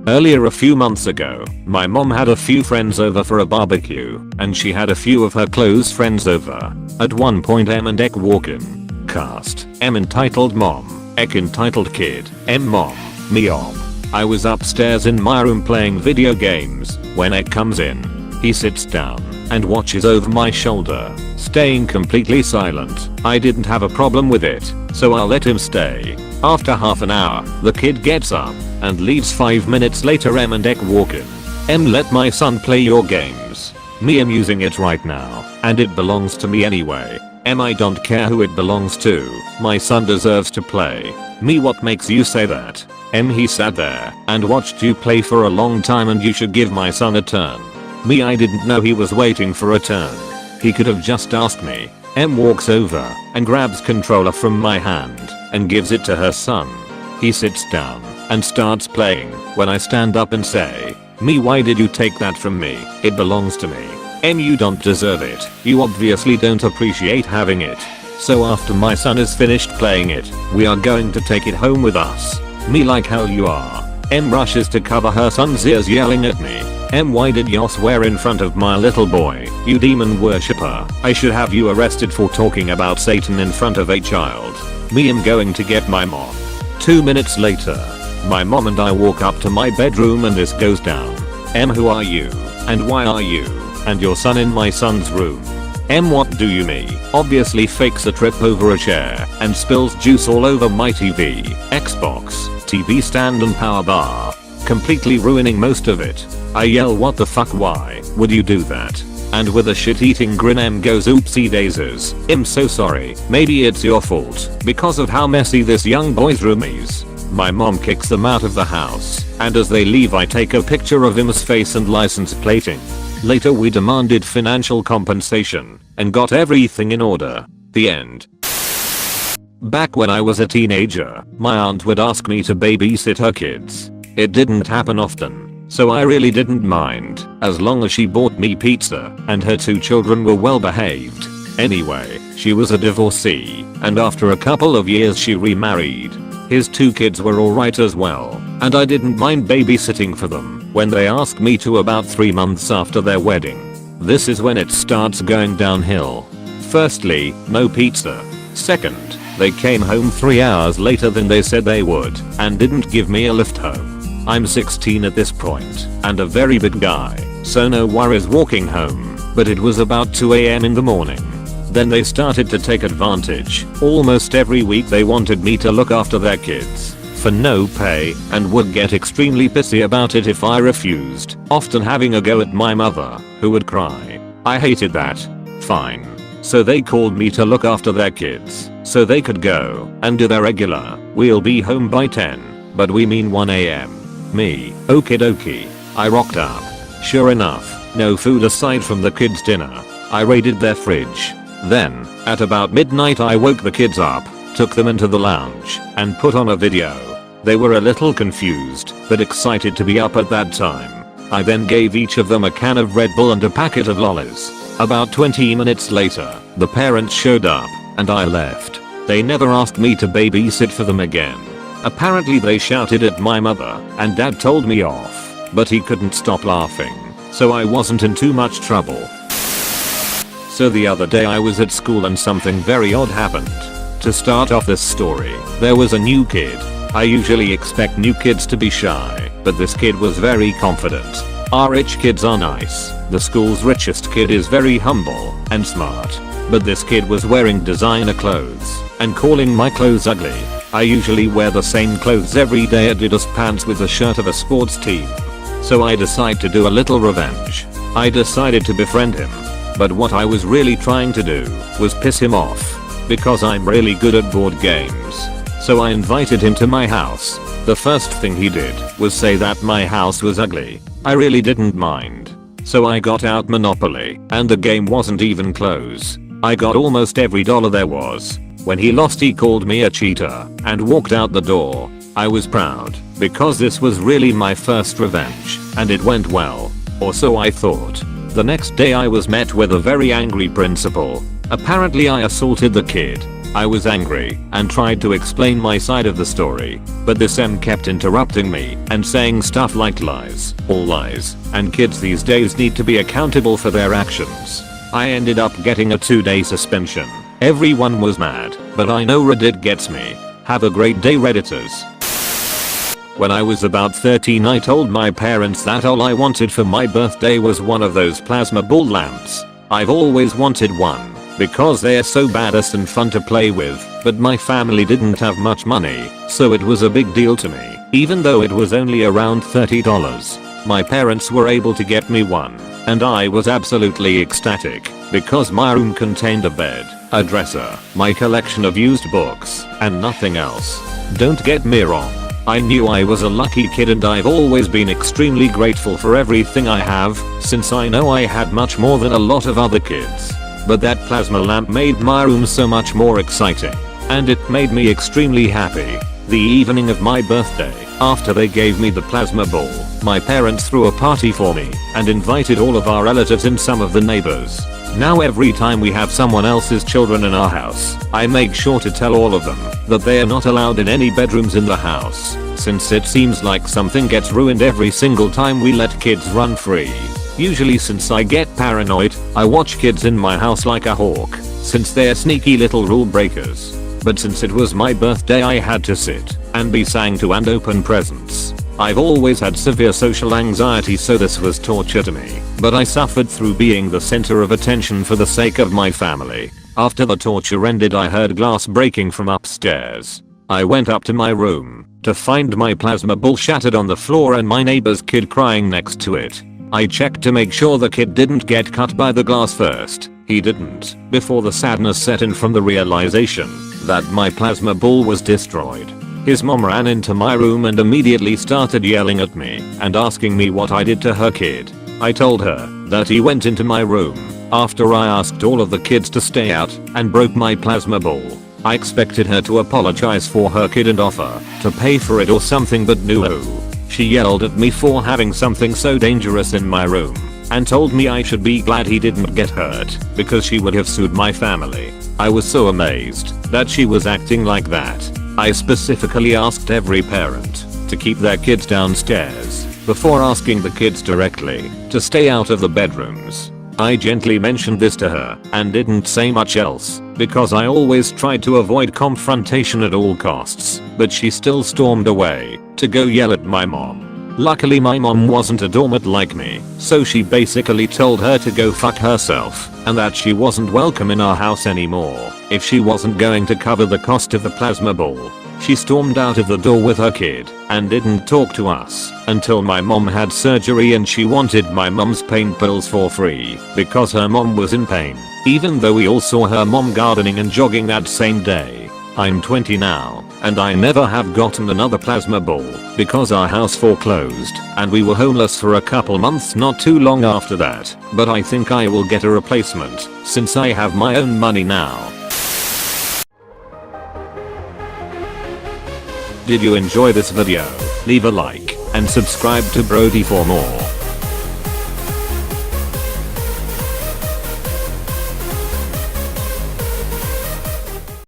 Earlier a few months ago, my mom had a few friends over for a barbecue, and she had a few of her close friends over. At one point M and Ek walk in. Cast. M entitled mom, Ek entitled kid, M mom, me om. I was upstairs in my room playing video games when Ek comes in. He sits down and watches over my shoulder, staying completely silent. I didn't have a problem with it, so I'll let him stay. After half an hour, the kid gets up and leaves. 5 minutes later M and Ek walk in. M, let my son play your games. Me, am using it right now, and it belongs to me anyway. M, I don't care who it belongs to. My son deserves to play. Me, what makes you say that? M, he sat there and watched you play for a long time and you should give my son a turn. Me, I didn't know he was waiting for a turn. He could have just asked me. M walks over and grabs controller from my hand and gives it to her son. He sits down and starts playing when I stand up and say, me, why did you take that from me? It belongs to me. M, you don't deserve it. You obviously don't appreciate having it. So after my son is finished playing it, we are going to take it home with us. Me, like hell you are. M rushes to cover her son's ears, yelling at me. M, why did you swear in front of my little boy, you demon worshipper? I should have you arrested for talking about Satan in front of a child. Me, am going to get my mom. 2 minutes later, my mom and I walk up to my bedroom and this goes down. M, who are you? And why are you and your son in my son's room? M, what do you mean? Obviously fakes a trip over a chair and spills juice all over my TV, Xbox, TV stand and power bar, completely ruining most of it. I yell, what the fuck, why would you do that? And with a shit-eating grin M goes, oopsie daisies, I'm so sorry, maybe it's your fault because of how messy this young boy's room is. My mom kicks them out of the house, and as they leave I take a picture of him's face and license plating. Later we demanded financial compensation and got everything in order. The end. Back when I was a teenager, my aunt would ask me to babysit her kids. It didn't happen often, so I really didn't mind, as long as she bought me pizza and her 2 children were well behaved. Anyway, she was a divorcee, and after a couple of years she remarried. His 2 kids were alright as well, and I didn't mind babysitting for them when they asked me to about 3 months after their wedding. This is when it starts going downhill. Firstly, no pizza. Second, they came home 3 hours later than they said they would and didn't give me a lift home. I'm 16 at this point and a very big guy, so no worries walking home, but it was about 2 AM in the morning. Then they started to take advantage. Almost every week they wanted me to look after their kids for no pay and would get extremely pissy about it if I refused, often having a go at my mother, who would cry. I hated that. Fine. So they called me to look after their kids so they could go and do their regular, we'll be home by 10, but we mean 1 AM. Me, okie dokie. I rocked up. Sure enough, no food aside from the kids' dinner. I raided their fridge. Then, at about midnight I woke the kids up, took them into the lounge, and put on a video. They were a little confused, but excited to be up at that time. I then gave each of them a can of Red Bull and a packet of lollies. About 20 minutes later, the parents showed up, and I left. They never asked me to babysit for them again. Apparently they shouted at my mother, and dad told me off, but he couldn't stop laughing, so I wasn't in too much trouble. So the other day I was at school and something very odd happened. To start off this story, there was a new kid. I usually expect new kids to be shy, but this kid was very confident. Our rich kids are nice. The school's richest kid is very humble and smart. But this kid was wearing designer clothes and calling my clothes ugly. I usually wear the same clothes every day, Adidas pants with a shirt of a sports team. So I decide to do a little revenge. I decided to befriend him. But what I was really trying to do was piss him off, because I'm really good at board games. So I invited him to my house. The first thing he did was say that my house was ugly. I really didn't mind. So I got out Monopoly, and the game wasn't even close. I got almost every dollar there was. When he lost he called me a cheater and walked out the door. I was proud, because this was really my first revenge, and it went well. Or so I thought. The next day I was met with a very angry principal. Apparently I assaulted the kid. I was angry and tried to explain my side of the story, but this M kept interrupting me and saying stuff like lies, all lies, and kids these days need to be accountable for their actions. I ended up getting a 2-day suspension. Everyone was mad, but I know Reddit gets me. Have a great day, Redditors. When I was about 13, I told my parents that all I wanted for my birthday was one of those plasma ball lamps. I've always wanted one because they're so badass and fun to play with, but my family didn't have much money, so it was a big deal to me, even though it was only around $30. My parents were able to get me one, and I was absolutely ecstatic because my room contained a bed, a dresser, my collection of used books, and nothing else. Don't get me wrong, I knew I was a lucky kid and I've always been extremely grateful for everything I have, since I know I had much more than a lot of other kids. But that plasma lamp made my room so much more exciting, and it made me extremely happy. The evening of my birthday, after they gave me the plasma ball, my parents threw a party for me and invited all of our relatives and some of the neighbors. Now every time we have someone else's children in our house, I make sure to tell all of them that they are not allowed in any bedrooms in the house, since it seems like something gets ruined every single time we let kids run free. Usually, since I get paranoid, I watch kids in my house like a hawk, since they're sneaky little rule breakers. But since it was my birthday, I had to sit and be sang to and open presents. I've always had severe social anxiety, so this was torture to me, but I suffered through being the center of attention for the sake of my family. After the torture ended, I heard glass breaking from upstairs. I went up to my room to find my plasma ball shattered on the floor and my neighbor's kid crying next to it. I checked to make sure the kid didn't get cut by the glass first. He didn't, before the sadness set in from the realization that my plasma ball was destroyed. His mom ran into my room and immediately started yelling at me and asking me what I did to her kid. I told her that he went into my room after I asked all of the kids to stay out and broke my plasma ball. I expected her to apologize for her kid and offer to pay for it or something, but no. She yelled at me for having something so dangerous in my room and told me I should be glad he didn't get hurt because she would have sued my family. I was so amazed that she was acting like that. I specifically asked every parent to keep their kids downstairs before asking the kids directly to stay out of the bedrooms. I gently mentioned this to her and didn't say much else because I always tried to avoid confrontation at all costs, but she still stormed away to go yell at my mom. Luckily, my mom wasn't a doormat like me, so she basically told her to go fuck herself and that she wasn't welcome in our house anymore if she wasn't going to cover the cost of the plasma ball. She stormed out of the door with her kid and didn't talk to us until my mom had surgery, and she wanted my mom's pain pills for free because her mom was in pain, even though we all saw her mom gardening and jogging that same day. I'm 20 now, and I never have gotten another plasma ball because our house foreclosed and we were homeless for a couple months not too long after that, but I think I will get a replacement since I have my own money now. Did you enjoy this video? Leave a like and subscribe to Brody for more.